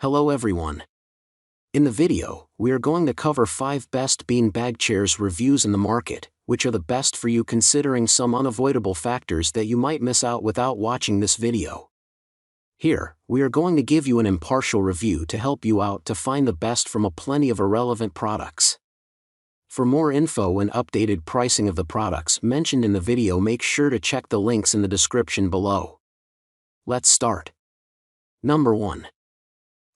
Hello everyone. In the video, we are going to cover 5 best beanbag chairs reviews in the market, which are the best for you considering some unavoidable factors that you might miss out without watching this video. Here, we are going to give you an impartial review to help you out to find the best from a plenty of irrelevant products. For more info and updated pricing of the products mentioned in the video, make sure to check the links in the description below. Let's start. Number 1.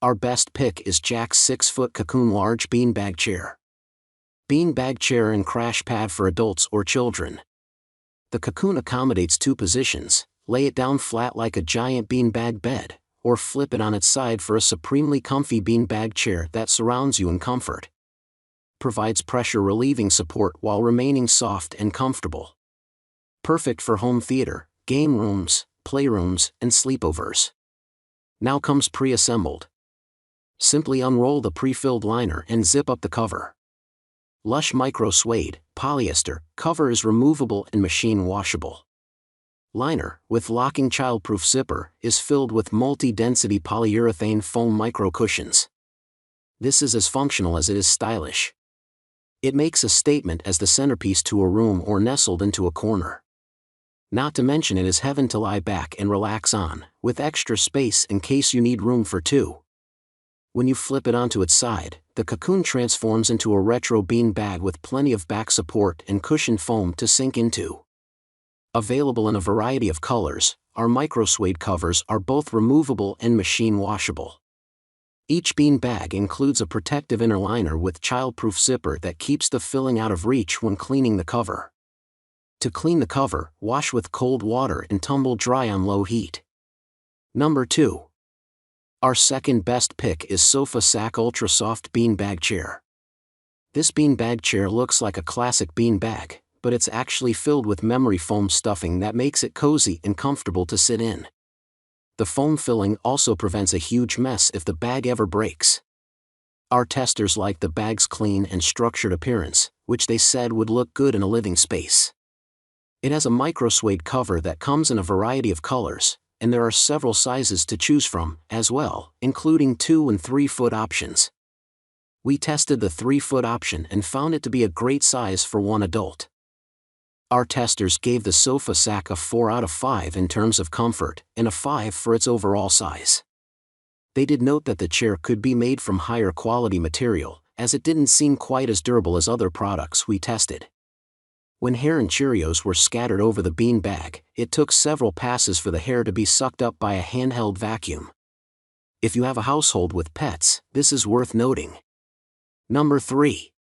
Our best pick is Jaxx 6-foot Cocoon Large Beanbag Chair. Beanbag chair and crash pad for adults or children. The Cocoon accommodates 2 positions: lay it down flat like a giant beanbag bed, or flip it on its side for a supremely comfy beanbag chair that surrounds you in comfort. Provides pressure relieving support while remaining soft and comfortable. Perfect for home theater, game rooms, playrooms, and sleepovers. Now comes pre-assembled. Simply unroll the pre-filled liner and zip up the cover. Lush micro suede, polyester, cover is removable and machine washable. Liner, with locking childproof zipper, is filled with multi-density polyurethane foam micro cushions. This is as functional as it is stylish. It makes a statement as the centerpiece to a room or nestled into a corner. Not to mention it is heaven to lie back and relax on, with extra space in case you need room for 2. When you flip it onto its side, the Cocoon transforms into a retro bean bag with plenty of back support and cushioned foam to sink into. Available in a variety of colors, our micro suede covers are both removable and machine washable. Each bean bag includes a protective inner liner with childproof zipper that keeps the filling out of reach when cleaning the cover. To clean the cover, wash with cold water and tumble dry on low heat. Number 2. Our second best pick is Sofa Sack Ultra Soft Beanbag Chair. This beanbag chair looks like a classic beanbag, but it's actually filled with memory foam stuffing that makes it cozy and comfortable to sit in. The foam filling also prevents a huge mess if the bag ever breaks. Our testers liked the bag's clean and structured appearance, which they said would look good in a living space. It has a micro suede cover that comes in a variety of colors, and there are several sizes to choose from, as well, including 2 and 3-foot options. We tested the 3-foot option and found it to be a great size for one adult. Our testers gave the sofa sack a 4 out of 5 in terms of comfort, and a 5 for its overall size. They did note that the chair could be made from higher quality material, as it didn't seem quite as durable as other products we tested. When hair and Cheerios were scattered over the bean bag, it took several passes for the hair to be sucked up by a handheld vacuum. If you have a household with pets, this is worth noting. Number 3.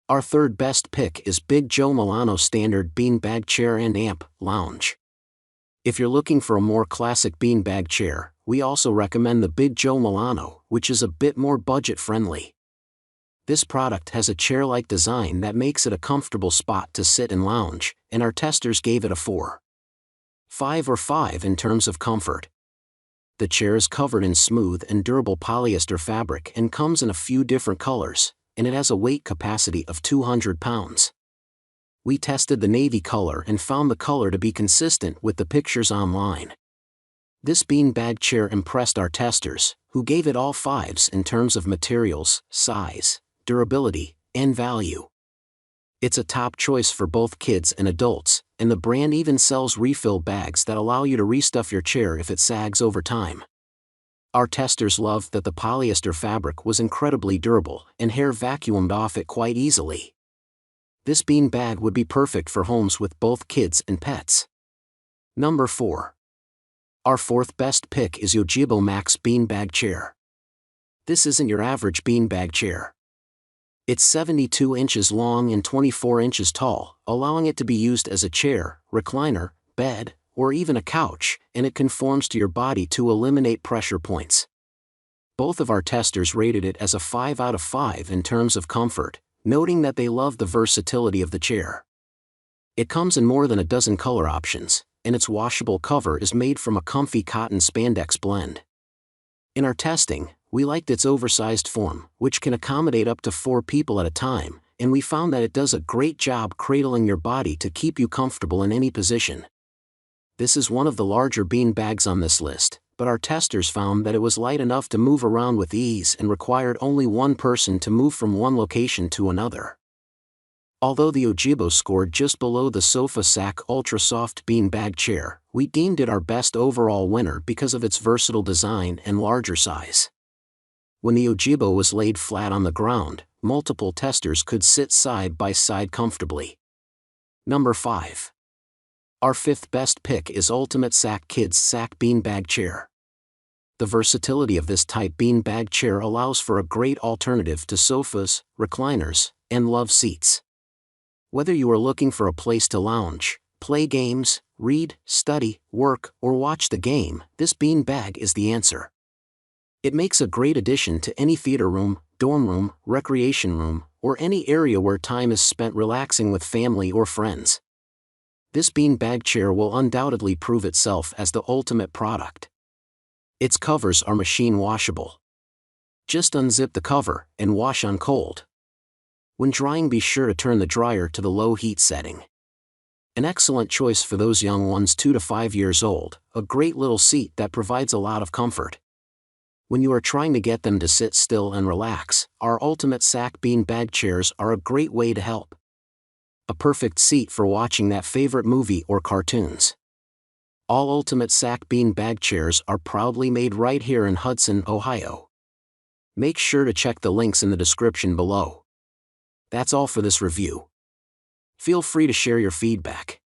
Our third best pick is Big Joe Milano Standard Beanbag Chair and Amp Lounge. If you're looking for a more classic beanbag chair, we also recommend the Big Joe Milano, which is a bit more budget-friendly. This product has a chair-like design that makes it a comfortable spot to sit and lounge, and our testers gave it a 4. 5 or 5 in terms of comfort. The chair is covered in smooth and durable polyester fabric and comes in a few different colors, and it has a weight capacity of 200 pounds. We tested the navy color and found the color to be consistent with the pictures online. This beanbag chair impressed our testers, who gave it all 5s in terms of materials, size, durability, and value. It's a top choice for both kids and adults, and the brand even sells refill bags that allow you to restuff your chair if it sags over time. Our testers loved that the polyester fabric was incredibly durable and hair vacuumed off it quite easily. This bean bag would be perfect for homes with both kids and pets. Number 4. Our fourth best pick is Yogibo Max Beanbag Chair. This isn't your average beanbag chair. It's 72 inches long and 24 inches tall, allowing it to be used as a chair, recliner, bed, or even a couch, and it conforms to your body to eliminate pressure points. Both of our testers rated it as a 5 out of 5 in terms of comfort, noting that they love the versatility of the chair. It comes in more than a dozen color options, and its washable cover is made from a comfy cotton spandex blend. In our testing, we liked its oversized form, which can accommodate up to 4 people at a time, and we found that it does a great job cradling your body to keep you comfortable in any position. This is one of the larger bean bags on this list, but our testers found that it was light enough to move around with ease and required only one person to move from one location to another. Although the Yogibo scored just below the Sofa Sack Ultra Soft Beanbag chair, we deemed it our best overall winner because of its versatile design and larger size. When the Yogibo was laid flat on the ground, multiple testers could sit side by side comfortably. Number 5. Our fifth best pick is Ultimate Sack Kids Sack Beanbag Chair. The versatility of this type beanbag chair allows for a great alternative to sofas, recliners, and love seats. Whether you are looking for a place to lounge, play games, read, study, work, or watch the game, this beanbag is the answer. It makes a great addition to any theater room, dorm room, recreation room, or any area where time is spent relaxing with family or friends. This beanbag chair will undoubtedly prove itself as the ultimate product. Its covers are machine washable. Just unzip the cover and wash on cold. When drying, be sure to turn the dryer to the low heat setting. An excellent choice for those young ones 2 to 5 years old, a great little seat that provides a lot of comfort. When you are trying to get them to sit still and relax, our Ultimate Sack Beanbag chairs are a great way to help. A perfect seat for watching that favorite movie or cartoons. All Ultimate Sack Beanbag chairs are proudly made right here in Hudson, Ohio. Make sure to check the links in the description below. That's all for this review. Feel free to share your feedback.